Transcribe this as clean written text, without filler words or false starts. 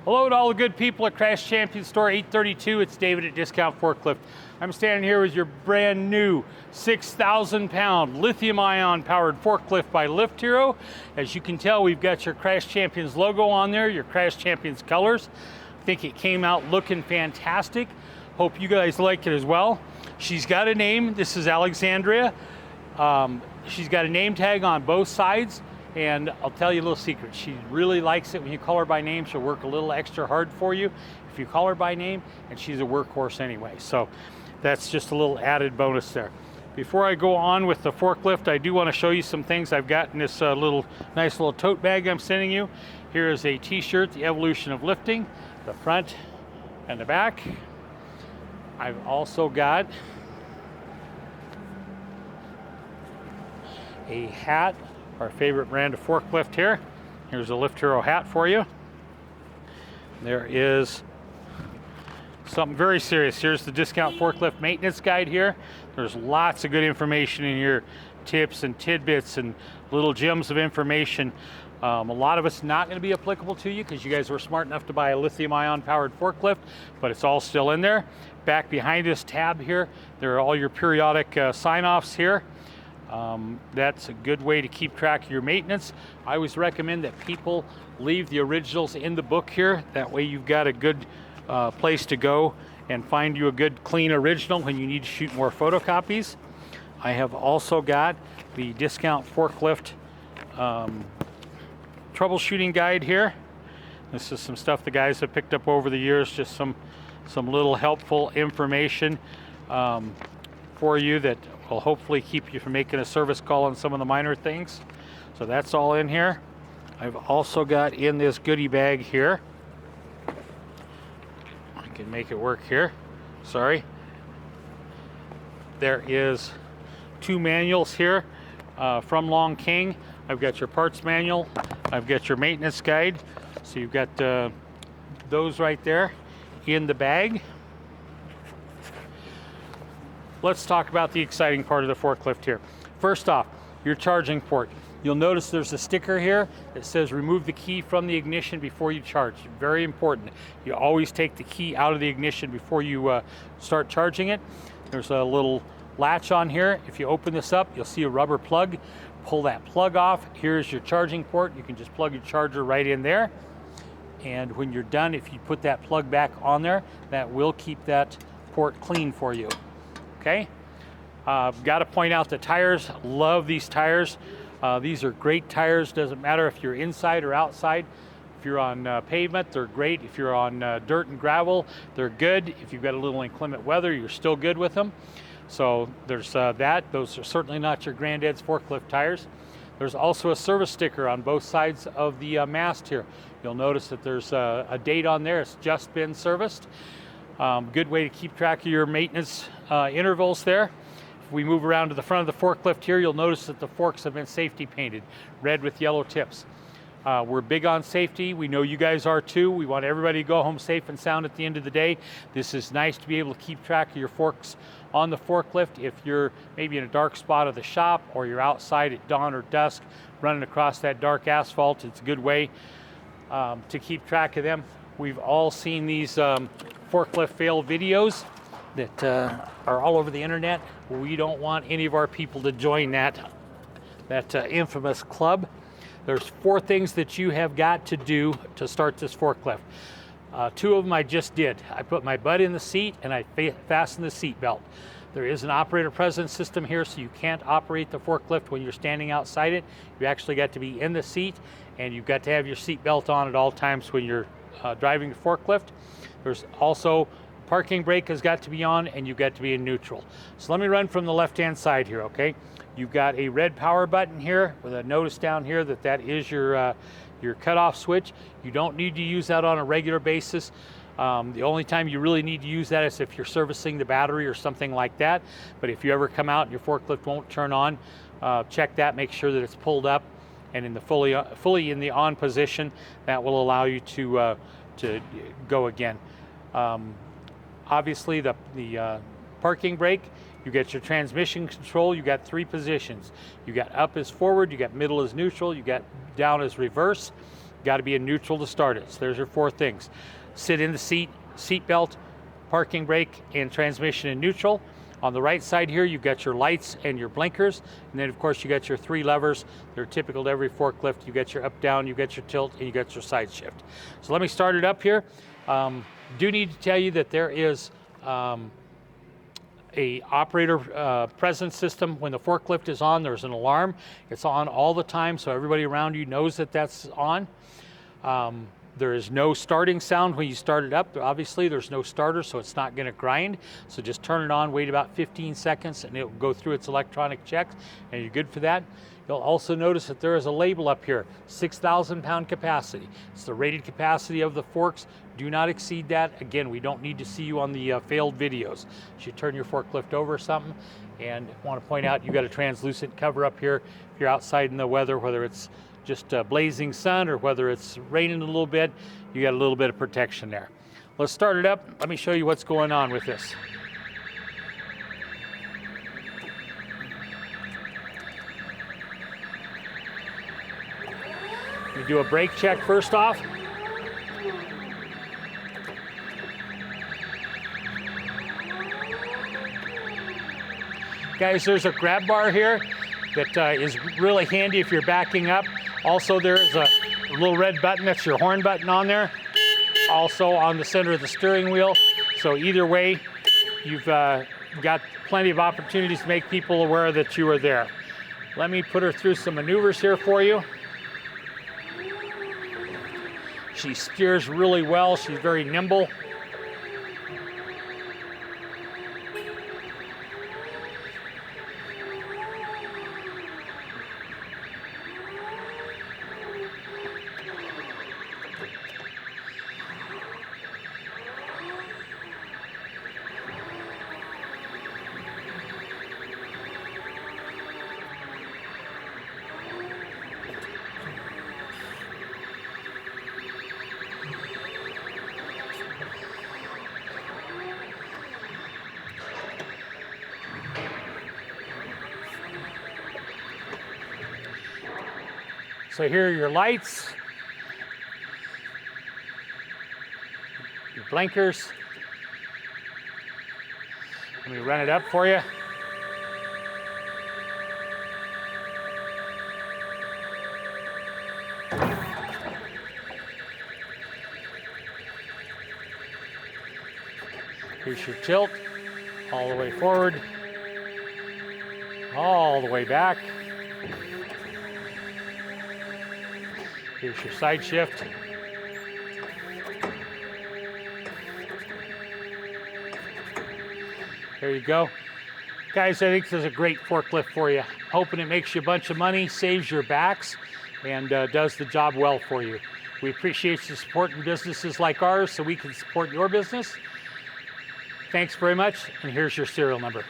Hello to all the good people at Crash Champion Store 832. It's David at Discount Forklift. I'm standing here with your brand new 6,000 pound lithium ion powered forklift by Lift Hero. As you can tell, we've got your Crash Champions logo on there, your Crash Champions colors. I think it came out looking fantastic. Hope you guys like it as well. She's got a name. This is Alexandria. She's got a name tag on both sides. And I'll tell you a little secret. She really likes it when you call her by name. She'll work a little extra hard for you if you call her by name, and she's a workhorse anyway. So that's just a little added bonus there. Before I go on with the forklift, I do want to show you some things I've got in this nice little tote bag I'm sending you. Here is a t-shirt, The Evolution of Lifting, the front and the back. I've also got a hat, our favorite brand of forklift here. Here's a Lift Hero hat for you. There is something very serious. Here's the Discount Forklift Maintenance Guide here. There's lots of good information in here, tips and tidbits and little gems of information. A lot of it's not going to be applicable to you because you guys were smart enough to buy a lithium ion powered forklift, but it's all still in there. Back behind this tab here, there are all your periodic sign-offs here. That's a good way to keep track of your maintenance. I always recommend that people leave the originals in the book here. That way you've got a good place to go and find you a good clean original when you need to shoot more photocopies. I have also got the Discount Forklift troubleshooting guide here. This is some stuff the guys have picked up over the years, just some little helpful information for you that will hopefully keep you from making a service call on some of the minor things. So that's all in here. I've also got in this goodie bag here, I can make it work here, sorry. There is 2 manuals here from Long King. I've got your parts manual, I've got your maintenance guide. So you've got those right there in the bag. Let's talk about the exciting part of the forklift here. First off, your charging port. You'll notice there's a sticker here that says remove the key from the ignition before you charge. Very important. You always take the key out of the ignition before you start charging it. There's a little latch on here. If you open this up, you'll see a rubber plug. Pull that plug off. Here's your charging port. You can just plug your charger right in there. And when you're done, if you put that plug back on there, that will keep that port clean for you. Okay, got to point out the tires. Love these tires. These are great tires. Doesn't matter if you're inside or outside. If you're on pavement, they're great. If you're on dirt and gravel, they're good. If you've got a little inclement weather, you're still good with them. So there's that. Those are certainly not your granddad's forklift tires. There's also a service sticker on both sides of the mast here. You'll notice that there's a date on there. It's just been serviced. Good way to keep track of your maintenance intervals there. If we move around to the front of the forklift here, you'll notice that the forks have been safety painted, red with yellow tips. We're big on safety. We know you guys are too. We want everybody to go home safe and sound at the end of the day. This is nice to be able to keep track of your forks on the forklift. If you're maybe in a dark spot of the shop or you're outside at dawn or dusk running across that dark asphalt, it's a good way to keep track of them. We've all seen these forklift fail videos that are all over the internet. We don't want any of our people to join that infamous club. There's 4 things that you have got to do to start this forklift. 2 of them I just did. I put my butt in the seat and I fastened the seat belt. There is an operator presence system here, so you can't operate the forklift when you're standing outside it. You actually got to be in the seat, and you've got to have your seat belt on at all times when you're driving the forklift. There's also parking brake has got to be on, and you've got to be in neutral. So let me run from the left-hand side here, okay? You've got a red power button here with a notice down here that is your cutoff switch. You don't need to use that on a regular basis. The only time you really need to use that is if you're servicing the battery or something like that. But if you ever come out and your forklift won't turn on, check that, make sure that it's pulled up and in the fully in the on position. That will allow you to go again. Obviously the parking brake, you get your transmission control, you got 3 positions. You got up as forward, you got middle as neutral, you got down as reverse. got to be in neutral to start it. So there's your 4 things. Sit in the seat belt, parking brake, and transmission in neutral. On the right side here, you've got your lights and your blinkers. And then of course you got your 3 levers. They're typical to every forklift. You got your up, down, you got your tilt, and you got your side shift. So let me start it up here. Do need to tell you that there is a operator presence system. When the forklift is on, there's an alarm. It's on all the time, so everybody around you knows that that's on. There is no starting sound when you start it up. Obviously, there's no starter, so it's not going to grind. So just turn it on, wait about 15 seconds, and it will go through its electronic checks, and you're good for that. You'll also notice that there is a label up here, 6,000 pound capacity. It's the rated capacity of the forks. Do not exceed that. Again, we don't need to see you on the failed videos. You should turn your forklift over or something. And I want to point out, you've got a translucent cover up here. If you're outside in the weather, whether it's just blazing sun or whether it's raining a little bit, you got a little bit of protection there. Let's start it up. Let me show you what's going on with this. You do a brake check first off. Guys, there's a grab bar here that is really handy if you're backing up. Also, there is a little red button, that's your horn button on there. Also on the center of the steering wheel. So either way, you've got plenty of opportunities to make people aware that you are there. Let me put her through some maneuvers here for you. She steers really well, she's very nimble. So here are your lights, your blinkers. Let me run it up for you. Here's your tilt, all the way forward, all the way back. Here's your side shift. There you go. Guys, I think this is a great forklift for you. Hoping it makes you a bunch of money, saves your backs, and does the job well for you. We appreciate you supporting businesses like ours so we can support your business. Thanks very much, and here's your serial number.